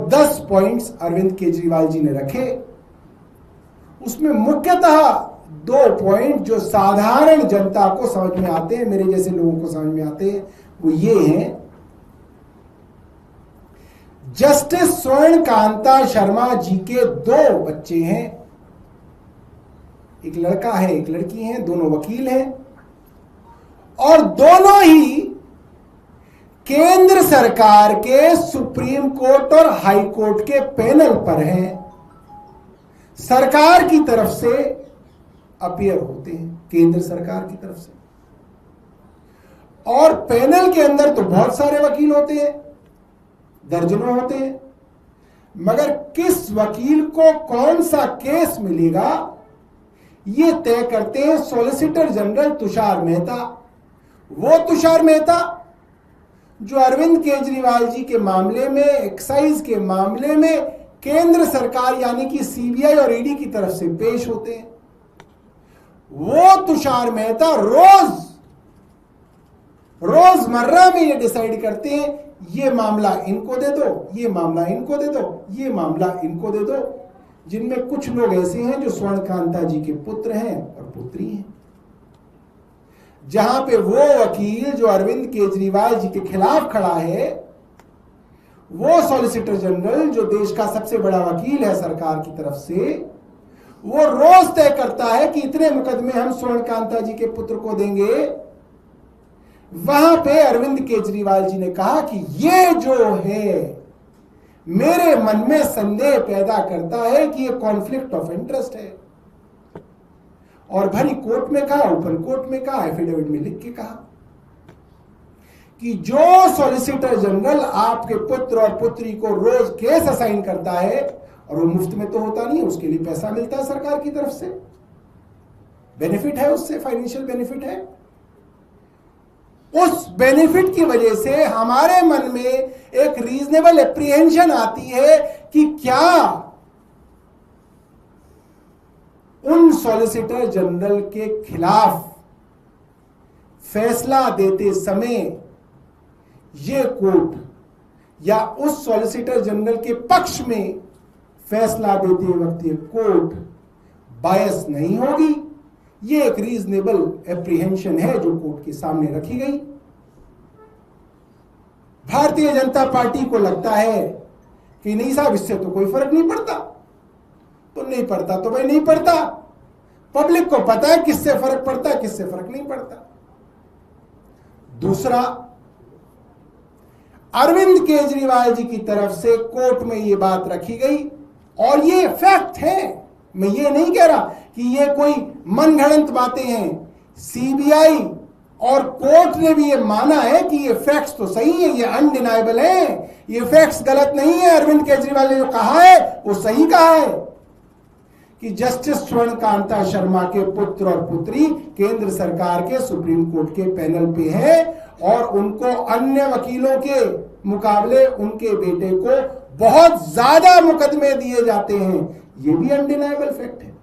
10 points Arvind Kejriwal ji ने रखे। उसमें मुख्यतः 2 पॉइंट जो साधारण जनता को समझ में आते हैं, मेरे जैसे लोगों को समझ में आते हैं, वो ये हैं। जस्टिस स्वर्ण कांता शर्मा जी के 2 बच्चे हैं, एक लड़का है एक लड़की है, दोनों वकील हैं और दोनों ही केंद्र सरकार के सुप्रीम कोर्ट और हाई कोर्ट के पैनल पर हैं। सरकार की तरफ से अपीयर होते हैं, केंद्र सरकार की तरफ से। और पैनल के अंदर तो बहुत सारे वकील होते हैं, दर्जनों होते हैं, मगर किस वकील को कौन सा केस मिलेगा ये तय करते हैं सॉलिसिटर जनरल तुषार मेहता। वो तुषार मेहता जो अरविंद केजरीवाल जी के मामले में, एक्साइज के मामले में केंद्र सरकार यानी कि सीबीआई और ईडी की तरफ से पेश होते हैं, वो तुषार मेहता रोजमर्रा में ये डिसाइड करते हैं ये मामला इनको दे दो, ये मामला इनको दे दो, ये मामला इनको दे दो। जिनमें कुछ लोग ऐसे हैं जो स्वर्ण कांता जी के पुत्र हैं और पुत्री हैं। जहां पे वो वकील जो अरविंद केजरीवाल जी के खिलाफ खड़ा है, वो सॉलिसिटर जनरल जो देश का सबसे बड़ा वकील है सरकार की तरफ से, वो रोज तय करता है कि इतने मुकदमे हम स्वर्ण कांता जी के पुत्र को देंगे। वहां पे अरविंद केजरीवाल जी ने कहा कि ये जो है मेरे मन में संदेह पैदा करता है कि ये कॉन्फ्लिक्ट ऑफ इंटरेस्ट है। और भरी कोर्ट में कहा, ओपन कोर्ट में कहा, एफिडेविट में लिख के कहा कि जो सॉलिसिटर जनरल आपके पुत्र और पुत्री को रोज केस असाइन करता है, और वो मुफ्त में तो होता नहीं है, उसके लिए पैसा मिलता है सरकार की तरफ से, बेनिफिट है, उससे फाइनेंशियल बेनिफिट है। उस बेनिफिट की वजह से हमारे मन में एक रीजनेबल एप्रीहेंशन आती है कि क्या उन सॉलिसिटर जनरल के खिलाफ फैसला देते समय ये कोर्ट या उस सॉलिसिटर जनरल के पक्ष में फैसला देते वक्त ये कोर्ट बायस नहीं होगी। ये एक रीजनेबल एप्रीहेंशन है जो कोर्ट के सामने रखी गई। भारतीय जनता पार्टी को लगता है कि नहीं साहब, इससे तो कोई फर्क नहीं पड़ता, तो नहीं पड़ता तो भाई नहीं पड़ता। पब्लिक को पता है किससे फर्क पड़ता है, किससे फर्क नहीं पड़ता। दूसरा, अरविंद केजरीवाल जी की तरफ से कोर्ट में यह बात रखी गई और ये फैक्ट है, मैं ये नहीं कह रहा कि ये कोई मनगढ़ंत बातें हैं। सीबीआई और कोर्ट ने भी ये माना है कि ये फैक्ट्स तो सही है, ये अनडिनाइबल है, ये फैक्ट्स गलत नहीं है। अरविंद केजरीवाल ने जो कहा है वो सही कहा है कि जस्टिस स्वर्ण कांता शर्मा के पुत्र और पुत्री केंद्र सरकार के सुप्रीम कोर्ट के पैनल पे है और उनको अन्य वकीलों के मुकाबले उनके बेटे को बहुत ज्यादा मुकदमे दिए जाते हैं। ये भी अनडिनाइबल फैक्ट है।